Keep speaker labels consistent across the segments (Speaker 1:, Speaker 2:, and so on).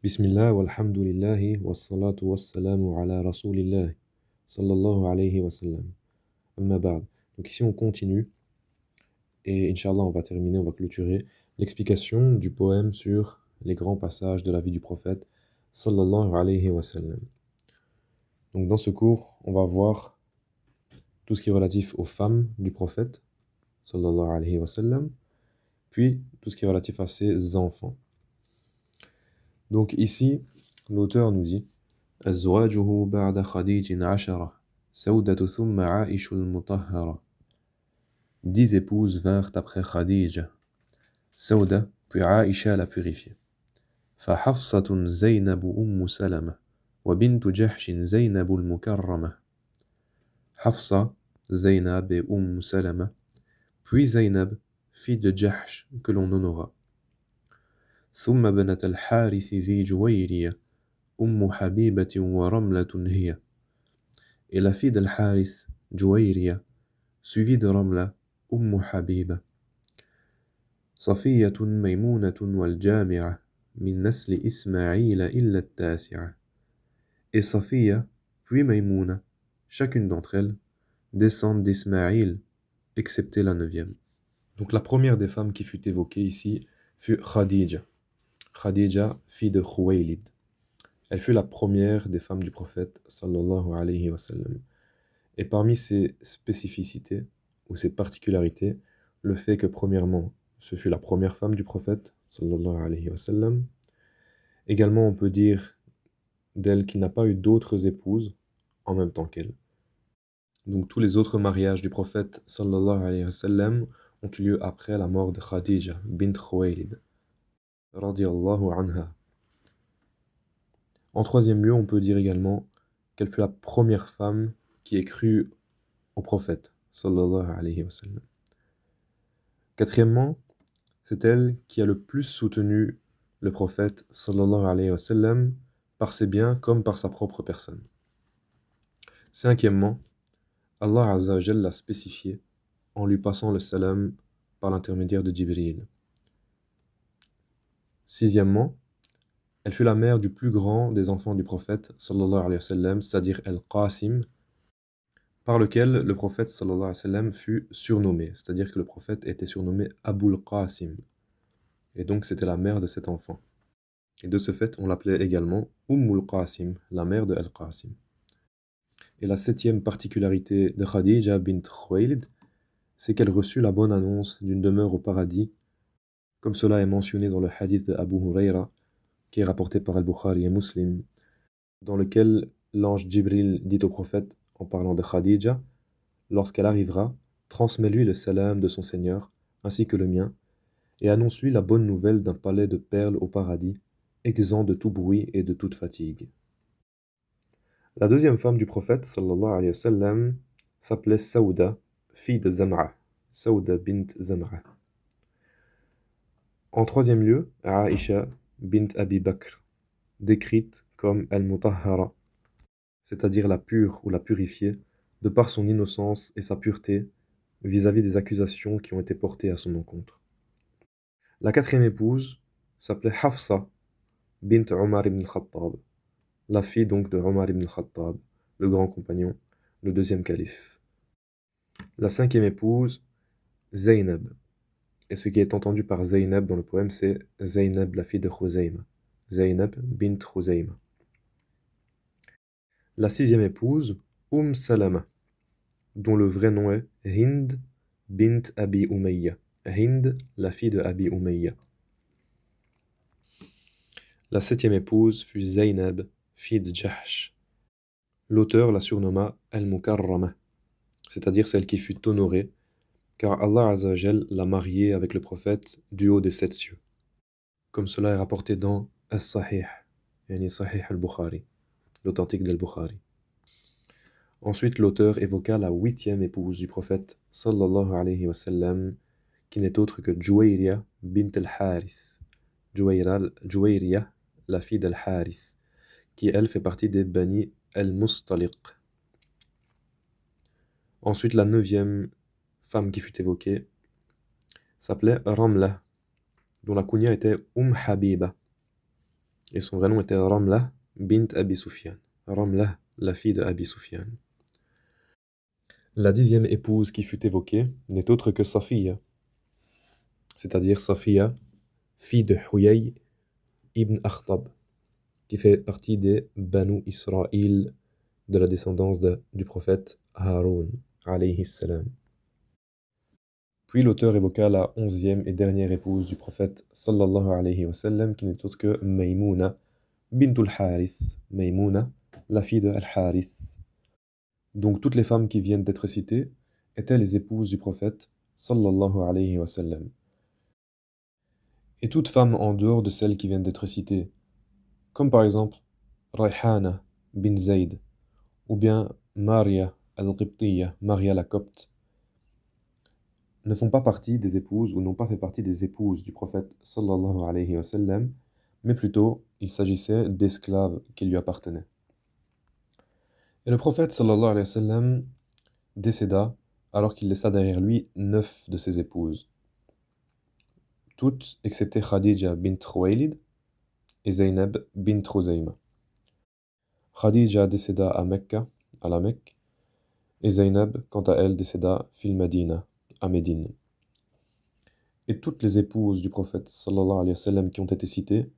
Speaker 1: Bismillah, walhamdulillahi, wassalatu wassalamu ala rasulillah, sallallahu alayhi wa sallam. Amma ba'd. Donc ici on continue, et Inch'Allah on va terminer, on va clôturer l'explication du poème sur les grands passages de la vie du prophète, sallallahu alayhi wa sallam. Donc dans ce cours, on va voir tout ce qui est relatif aux femmes du prophète, sallallahu alayhi wa sallam, puis tout ce qui est relatif à ses enfants. Donc ici, l'auteur nous dit أزواجه بعد خديج 10 سودة ثم عائشة المطهرة. 10 épouses vinrent après Khadija, Sauda, puis Aïcha la purifiée. فحفصة زينب أم سلمة وبنت جحش زينب المكرمة. Hafsa, Zaynab et Salama, puis Zaynab, fille de Jahsh, que l'on honora. ثم بنة الحارث ذي جويرية حبيبة ورملة هي. Et la fille d'Al-Harith, Juwayriya, suivie de Ramla, Habiba. صفية ميمونة والجامعة من نسل إسماعيل إلا التاسعة. Et Safiya, puis Maïmouna, chacune d'entre elles, descendent d'Ismaïl, excepté la 9e. Donc la première des femmes qui fut évoquée ici fut Khadija. Khadija, fille de Khuwaylid. Elle fut la première des femmes du prophète, sallallahu alayhi wa sallam. Et parmi ses spécificités, ou ses particularités, le fait que premièrement, ce fut la première femme du prophète, sallallahu alayhi wa sallam. Également, on peut dire d'elle qu'il n'a pas eu d'autres épouses en même temps qu'elle. Donc tous les autres mariages du prophète, sallallahu alayhi wa sallam, ont eu lieu après la mort de Khadija, bint Khuwaylid, radiyallahu anha. En troisième lieu, on peut dire également qu'elle fut la première femme qui ait cru au prophète, sallallahu alayhi wa sallam. Quatrièmement, c'est elle qui a le plus soutenu le prophète, sallallahu alayhi wa sallam, par ses biens comme par sa propre personne. Cinquièmement, Allah Azza wa Jalla l'a spécifié en lui passant le salam par l'intermédiaire de Jibril. Sixièmement, elle fut la mère du plus grand des enfants du prophète, sallallahu alayhi wa sallam, c'est-à-dire Al-Qasim, par lequel le prophète, sallallahu alayhi wa sallam, fut surnommé, c'est-à-dire que le prophète était surnommé Abul Qasim. Et donc c'était la mère de cet enfant. Et de ce fait, on l'appelait également Ummul Qasim, la mère de Al-Qasim. Et la septième particularité de Khadija bint Khuwaylid, c'est qu'elle reçut la bonne annonce d'une demeure au paradis, comme cela est mentionné dans le hadith de Abu Huraira, qui est rapporté par Al-Bukhari et Muslim, dans lequel l'ange Jibril dit au prophète, en parlant de Khadija, lorsqu'elle arrivera, transmets-lui le salam de son Seigneur, ainsi que le mien, et annonce-lui la bonne nouvelle d'un palais de perles au paradis, exempt de tout bruit et de toute fatigue. La deuxième femme du prophète, sallallahu alayhi wa sallam, s'appelait Sauda, fille de Zam'a, Sauda bint Zam'a. En troisième lieu, Aïcha bint Abi Bakr, décrite comme Al-Mutahhara, c'est-à-dire la pure ou la purifiée, de par son innocence et sa pureté vis-à-vis des accusations qui ont été portées à son encontre. La quatrième épouse s'appelait Hafsa bint Omar ibn al-Khattab, la fille donc de Omar ibn al-Khattab, le grand compagnon, le deuxième calife. La cinquième épouse, Zaynab. Et ce qui est entendu par Zaynab dans le poème, c'est Zaynab, la fille de Khuzayma. Zaynab bint Khuzayma. La sixième épouse, Salama, dont le vrai nom est Hind bint Abi Umayya. Hind, la fille de Abi Umayya. La septième épouse fut Zaynab, fille de Jahsh. L'auteur la surnomma Al-Mukarrama, c'est-à-dire celle qui fut honorée, car Allah Azza wa Jal l'a mariée avec le prophète du haut des 7 cieux. Comme cela est rapporté dans As-Sahih, yani Sahih al-Bukhari, l'authentique d'Al-Bukhari. Ensuite, l'auteur évoqua la 8e épouse du prophète, sallallahu alayhi wa sallam, qui n'est autre que Juwayriya bint al-Harith. Juwayriya, la fille d'Al-Harith, qui elle fait partie des Bani al-Mustaliq. Ensuite, la 9e femme qui fut évoquée s'appelait Ramla, dont la kunya était Habiba. Et son vrai nom était Ramlah bint Abi Sufyan. Ramlah, la fille de Abi Sufyan. La 10e épouse qui fut évoquée n'est autre que Safiya, c'est-à-dire Safiya, fille de Huyay ibn Akhtab, qui fait partie des Banu Israël de la descendance du prophète Haroun, alayhi salam. Puis l'auteur évoqua la 11e et dernière épouse du prophète, sallallahu alayhi wa sallam, qui n'est autre que Maymuna bintul Harith, Maymuna, la fille de Al-Harith. Donc toutes les femmes qui viennent d'être citées étaient les épouses du prophète, sallallahu alayhi wa sallam. Et toute femme en dehors de celles qui viennent d'être citées, comme par exemple Rayhana bin Zayd, ou bien Maria al-Qibtiyya, Maria la Copte, ne font pas partie des épouses ou n'ont pas fait partie des épouses du prophète sallallahu alayhi wa sallam, mais plutôt il s'agissait d'esclaves qui lui appartenaient. Et le prophète sallallahu alayhi wa sallam décéda alors qu'il laissa derrière lui 9 de ses épouses, toutes excepté Khadija bint Khuwaylid et Zaynab bint Khuzayma. Khadija décéda à Mecca, à la Mecque, et Zaynab, quant à elle, décéda fil Madina, à Médine. Et toutes les épouses du prophète sallallahu alayhi wa sallam qui ont été citées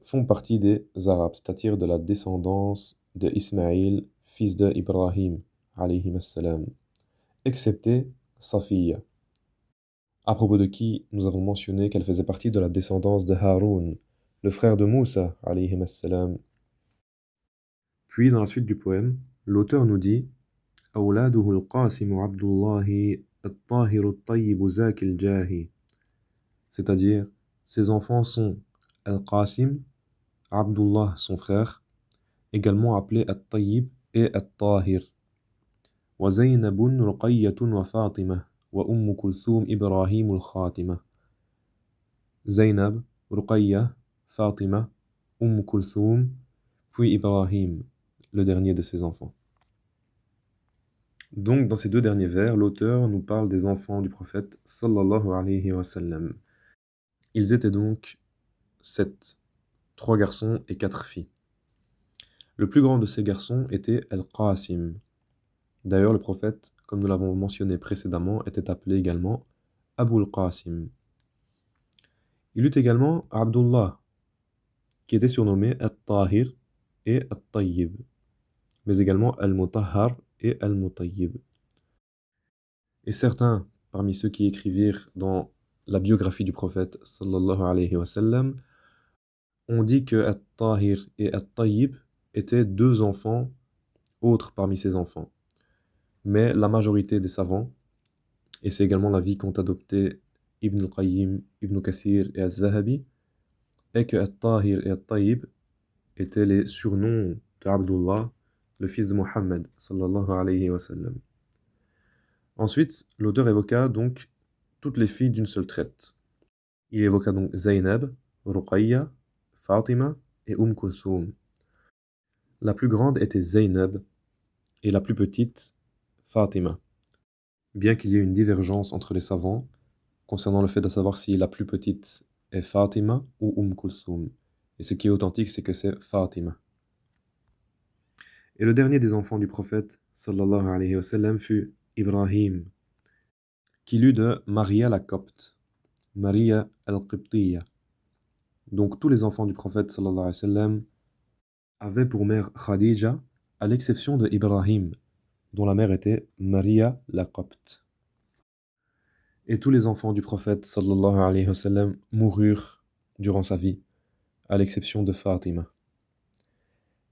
Speaker 1: font partie des Arabes, c'est-à-dire de la descendance de Ismaïl, fils de Ibrahim, alayhi salam, excepté Safiya, à propos de qui nous avons mentionné qu'elle faisait partie de la descendance de Haroun, le frère de Moussa, alayhi salam. Puis, dans la suite du poème, l'auteur nous dit أولاده القاسم عبد الله الطاهر الطيب زاك الجاهي, c'est-à-dire ses enfants sont Al-Qasim, Abdullah son frère, également appelé At-Tayyib et At-Tahir, wa Zaynabun Ruqayyatun wa Fatima wa Kulthum Ibrahim al-Khatima. Zaynab, Ruqayya, Fatima, Kulthum, puis Ibrahim, le dernier de ses enfants. Donc, dans ces deux derniers vers, l'auteur nous parle des enfants du prophète sallallahu alayhi wa sallam. Ils étaient donc 7, 3 garçons et 4 filles. Le plus grand de ces garçons était Al-Qasim. D'ailleurs, le prophète, comme nous l'avons mentionné précédemment, était appelé également Abu al-Qasim. Il eut également Abdullah, qui était surnommé At-Tahir et At-Tayyib, mais également Al-Mutahhar et Al-Mutayyib. Et certains, parmi ceux qui écrivirent dans la biographie du prophète sallallahu alayhi wa sallam, ont dit que At-Tahir et At-Tayyib étaient 2 enfants autres parmi ses enfants. Mais la majorité des savants, et c'est également l'avis qu'ont adopté Ibn al-Qayyim, Ibn Kathir et Al-Zahabi, est que At-Tahir et At-Tayyib étaient les surnoms d'Abdullah, le fils de Mohammed sallallahu alayhi wa sallam. Ensuite, l'auteur évoqua donc toutes les filles d'une seule traite. Il évoqua donc Zaynab, Ruqayya, Fatima et Kulthum. La plus grande était Zaynab et la plus petite, Fatima. Bien qu'il y ait une divergence entre les savants concernant le fait de savoir si la plus petite est Fatima ou Kulthum. Et ce qui est authentique, c'est que c'est Fatima. Et le dernier des enfants du prophète, sallallahu alayhi wa sallam, fut Ibrahim, qu'il eut de Maria la Copte, Maria al-Qibtiyya. Donc tous les enfants du prophète, sallallahu alayhi wa sallam, avaient pour mère Khadija, à l'exception de Ibrahim, dont la mère était Maria la Copte. Et tous les enfants du prophète, sallallahu alayhi wa sallam, moururent durant sa vie, à l'exception de Fatima.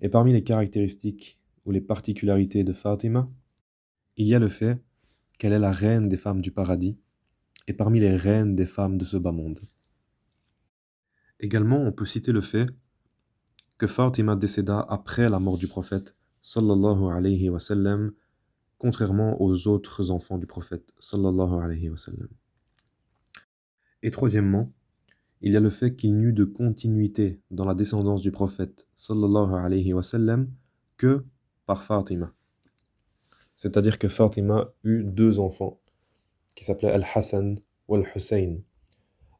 Speaker 1: Et parmi les caractéristiques ou les particularités de Fatima, il y a le fait qu'elle est la reine des femmes du paradis et parmi les reines des femmes de ce bas monde. Également, on peut citer le fait que Fatima décéda après la mort du prophète sallallahu alayhi wa sallam, contrairement aux autres enfants du prophète sallallahu alayhi wa sallam. Et troisièmement, il y a le fait qu'il n'y eut de continuité dans la descendance du prophète sallallahu alayhi wa sallam que par Fatima. C'est-à-dire que Fatima eut 2 enfants qui s'appelaient Al-Hassan ou Al-Hussein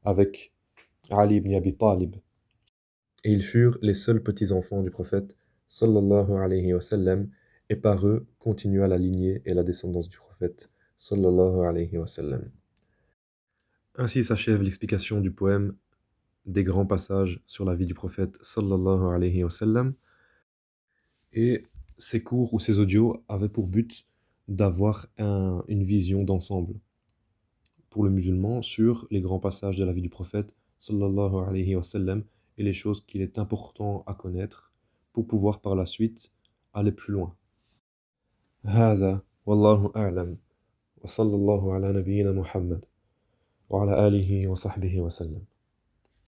Speaker 1: avec Ali ibn Abi Talib. Et ils furent les seuls petits-enfants du prophète sallallahu alayhi wa sallam, et par eux continua la lignée et la descendance du prophète sallallahu alayhi wa sallam. Ainsi s'achève l'explication du poème des grands passages sur la vie du prophète sallallahu alayhi wa sallam. Et ces cours ou ces audios avaient pour but d'avoir une vision d'ensemble pour le musulman sur les grands passages de la vie du prophète sallallahu alayhi wa sallam et les choses qu'il est important à connaître pour pouvoir par la suite aller plus loin. هذا والله أعلم وصلى الله على نبينا محمد وعلى آله وصحبه وسلم.